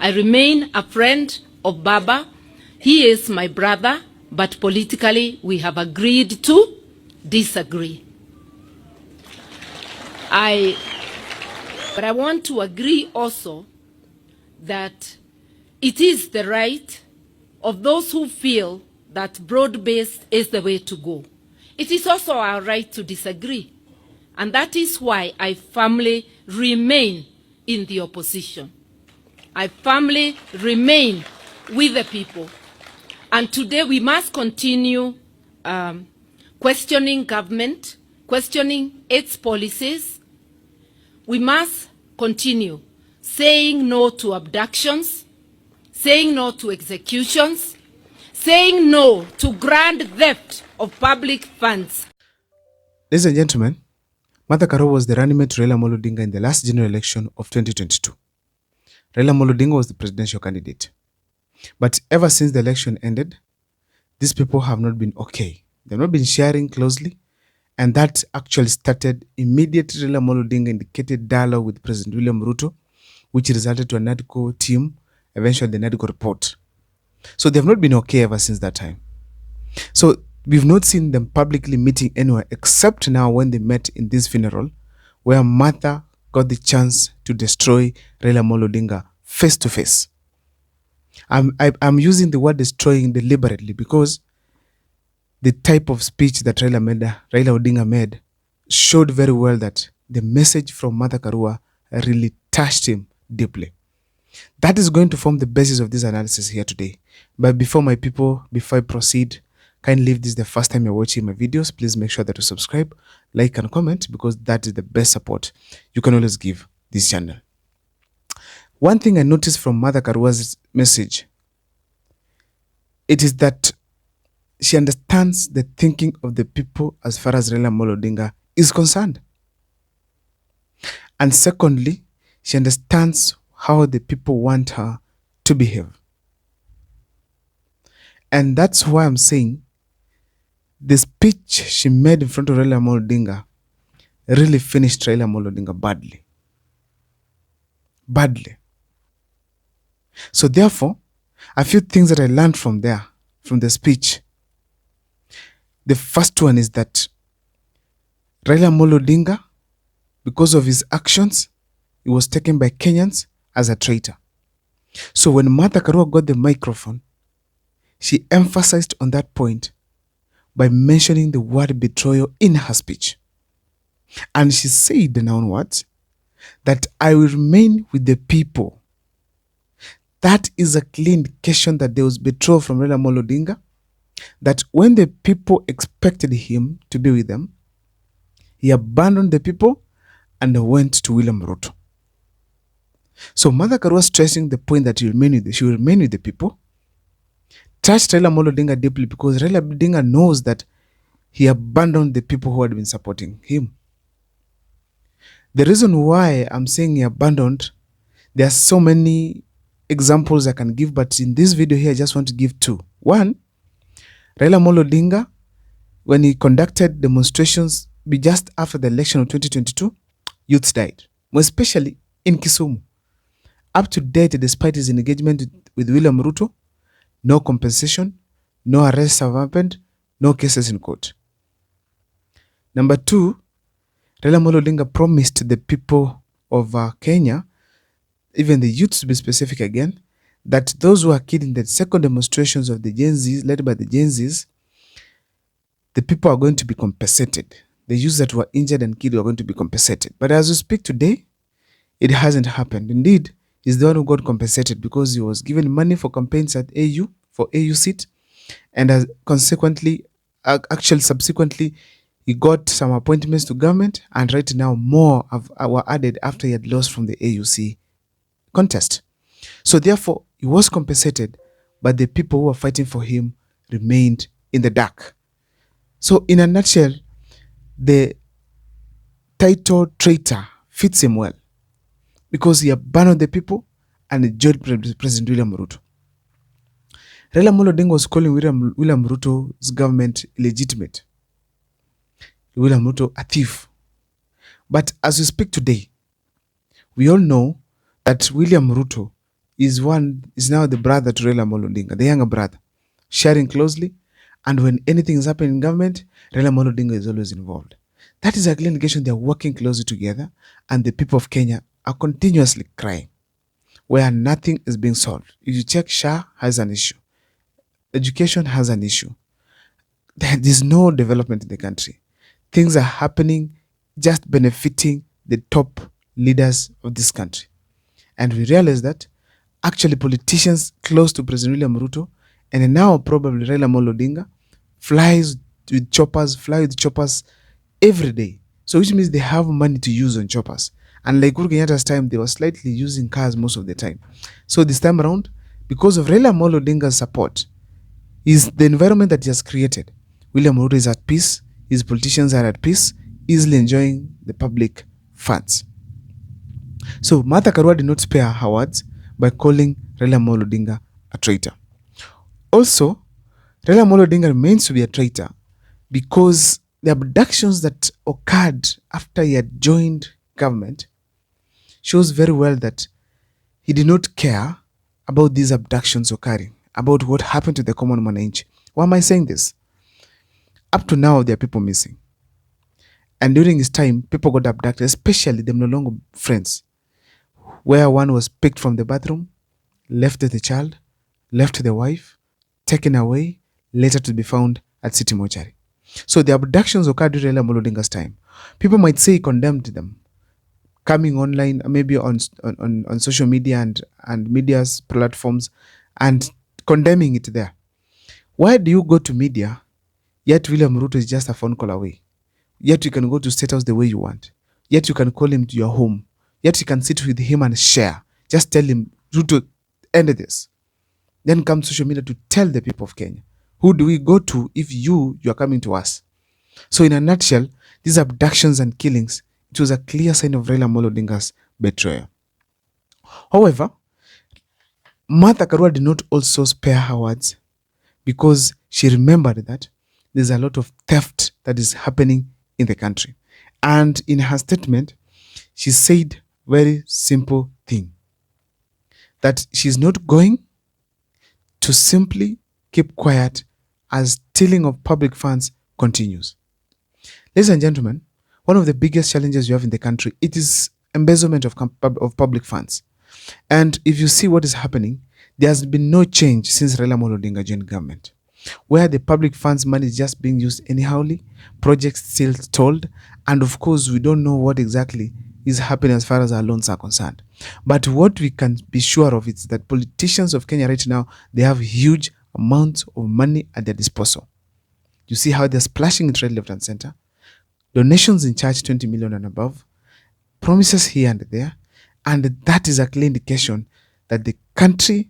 I remain a friend of Baba. He is my brother, but politically we have agreed to disagree. But I want to agree also that it is the right of those who feel that broad-based is the way to go. It is also our right to disagree. And that is why I firmly remain in the opposition. I firmly remain with the people. And today we must continue questioning government, questioning its policies. We must continue saying no to abductions, saying no to executions, saying no to grand theft of public funds. Ladies and gentlemen, Martha Karua was the running mate to Raila Odinga in the last general election of 2022. Raila Odinga was the presidential candidate. But ever since the election ended, these people have not been okay. They've not been sharing closely, and that actually started immediately. Raila Odinga indicated dialogue with President William Ruto, which resulted to a NADCO team, eventually the NADCO report. So they've not been okay ever since that time. So we've not seen them publicly meeting anywhere except now when they met in this funeral, where Martha got the chance to destroy Raila Odinga face to face. I'm using the word destroying deliberately because the type of speech that Raila Odinga made showed very well that the message from Martha Karua really touched him deeply. That is going to form the basis of this analysis here today. But before I proceed, kindly, if this is the first time you're watching my videos, please make sure that you subscribe, like and comment, because that is the best support you can always give this channel. One thing I noticed from Martha Karua's message, it is that she understands the thinking of the people as far as Raila Odinga is concerned. And secondly, she understands how the people want her to behave. And that's why I'm saying the speech she made in front of Raila Odinga really finished Raila Odinga badly. Badly. So therefore, a few things that I learned from there, from the speech. The first one is that Raila Odinga, because of his actions, he was taken by Kenyans as a traitor. So when Martha Karua got the microphone, she emphasized on that point by mentioning the word betrayal in her speech. And she said now onwards that I will remain with the people. That is a clear indication that there was betrayal from Raila Odinga, that when the people expected him to be with them, he abandoned the people and went to William Ruto. So Martha Karua stressing the point that she will remain with the people touched Raila Odinga deeply, because Raila Odinga knows that he abandoned the people who had been supporting him. The reason why I'm saying he abandoned, there are so many examples I can give, but in this video here I just want to give two. One, Raila Odinga, when he conducted demonstrations just after the election of 2022, youths died, more especially in Kisumu. Up to date, despite his engagement with William Ruto, no compensation, no arrests have happened, no cases in court. Number two, Raila Odinga promised the people of Kenya, even the youths to be specific again, that those who are killed in the second demonstrations of the Gen Zs, led by the Gen Zs, the people are going to be compensated. The youths that were injured and killed are going to be compensated. But as we speak today, it hasn't happened. Indeed, he's the one who got compensated because he was given money for campaigns at AU, for AU seat, and subsequently, he got some appointments to government, and right now more were added after he had lost from the AUC contest. So therefore, he was compensated, but the people who were fighting for him remained in the dark. So in a nutshell, the title traitor fits him well, because he abandoned the people and joined President William Ruto. Raila Odinga was calling William Ruto's government illegitimate, William Ruto a thief. But as we speak today, we all know that William Ruto is now the brother to Raila Amolo Odinga, the younger brother, sharing closely. And when anything is happening in government, Raila Amolo Odinga is always involved. That is a clear indication they are working closely together, and the people of Kenya are continuously crying where nothing is being solved. If you check, SHA has an issue. Education has an issue. There is no development in the country. Things are happening just benefiting the top leaders of this country. And we realize that actually politicians close to President William Ruto and now probably Raila Amolo Odinga fly with choppers every day. So which means they have money to use on choppers. And like Uhuru Kenyatta's time, they were slightly using cars most of the time. So this time around, because of Raila Amolo Odinga's support, is the environment that he has created. William Ruto is at peace, his politicians are at peace, easily enjoying the public funds. So Martha Karua did not spare her words by calling Raila Amolo Odinga a traitor. Also, Raila Amolo Odinga remains to be a traitor because the abductions that occurred after he had joined government shows very well that he did not care about these abductions occurring, about what happened to the common mananchi. Why am I saying this? Up to now, there are people missing. And during his time, people got abducted, especially them no longer friends, where one was picked from the bathroom, left with the child, left with the wife, taken away, later to be found at City Mortuary. So the abductions occurred during Raila Amolo Odinga's time. People might say he condemned them, coming online, maybe on social media and media's platforms, and condemning it there. Why do you go to media, yet William Ruto is just a phone call away? Yet you can go to State House the way you want. Yet you can call him to your home. Yet you can sit with him and share. Just tell him, Ruto, end this. Then come social media to tell the people of Kenya. Who do we go to if you are coming to us? So in a nutshell, these abductions and killings, it was a clear sign of Raila Amolo Odinga's betrayal. However, Martha Karua did not also spare her words because she remembered that there's a lot of theft that is happening in the country. And in her statement, she said very simple thing, that she's not going to simply keep quiet as stealing of public funds continues. Ladies and gentlemen, one of the biggest challenges you have in the country, it is embezzlement of public funds. And if you see what is happening, there has been no change since Raila Amolo Odinga joined government, where the public funds money is just being used anyhowly, projects still stalled, and of course we don't know what exactly is happening as far as our loans are concerned. But what we can be sure of is that politicians of Kenya right now, they have huge amounts of money at their disposal. You see how they're splashing it right, left and center. Donations in church, 20 million and above, promises here and there, and that is a clear indication that the country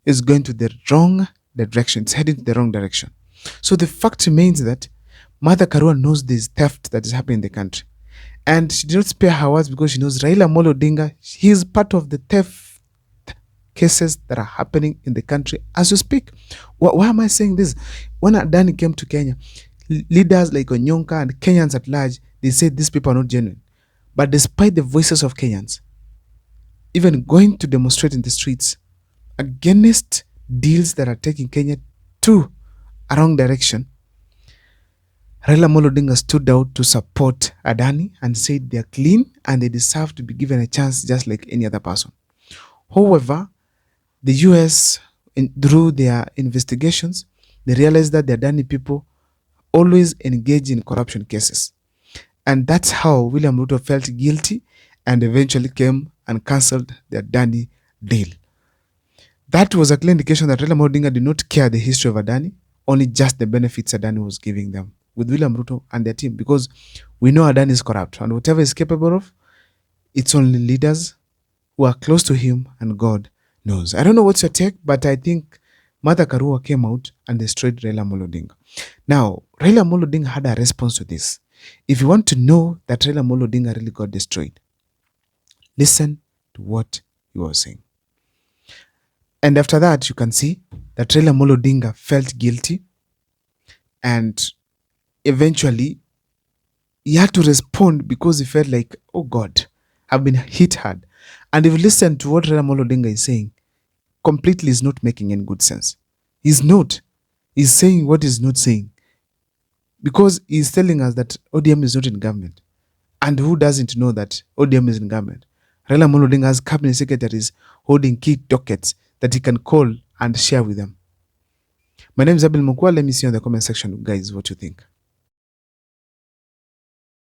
is going to the wrong direction. It's heading to the wrong direction. So the fact remains that Martha Karua knows this theft that is happening in the country. And she did not spare her words because she knows Raila Amolo Odinga, he is part of the theft cases that are happening in the country as we speak. Why am I saying this? When Adani came to Kenya, leaders like Onyonka and Kenyans at large, they said these people are not genuine. But despite the voices of Kenyans, even going to demonstrate in the streets against deals that are taking Kenya to a wrong direction, Raila Amolo Odinga stood out to support Adani and said they are clean and they deserve to be given a chance just like any other person. However, the US, through their investigations, they realized that the Adani people always engage in corruption cases. And that's how William Ruto felt guilty and eventually came and cancelled the Adani deal. That was a clear indication that Raila Amolo Odinga did not care the history of Adani, only just the benefits Adani was giving them with William Ruto and their team, because we know Adani is corrupt and whatever he's capable of, it's only leaders who are close to him and God knows. I don't know what's your take, but I think Martha Karua came out and destroyed Raila Amolo Odinga. Now, Raila Amolo Odinga had a response to this. If you want to know that Raila Amolo Odinga really got destroyed, listen to what he was saying. And after that, you can see that Raila Amolo Odinga felt guilty and eventually he had to respond because he felt like, oh God, I've been hit hard. And if you listen to what Raila Amolo Odinga is saying, completely is not making any good sense. He's not. He's saying what he's not saying. Because he's telling us that ODM is not in government. And who doesn't know that ODM is in government? Raila Amolo Odinga has cabinet secretaries holding key dockets that he can call and share with them. My name is Abel Mukwa. Let me see in the comment section, guys, what you think.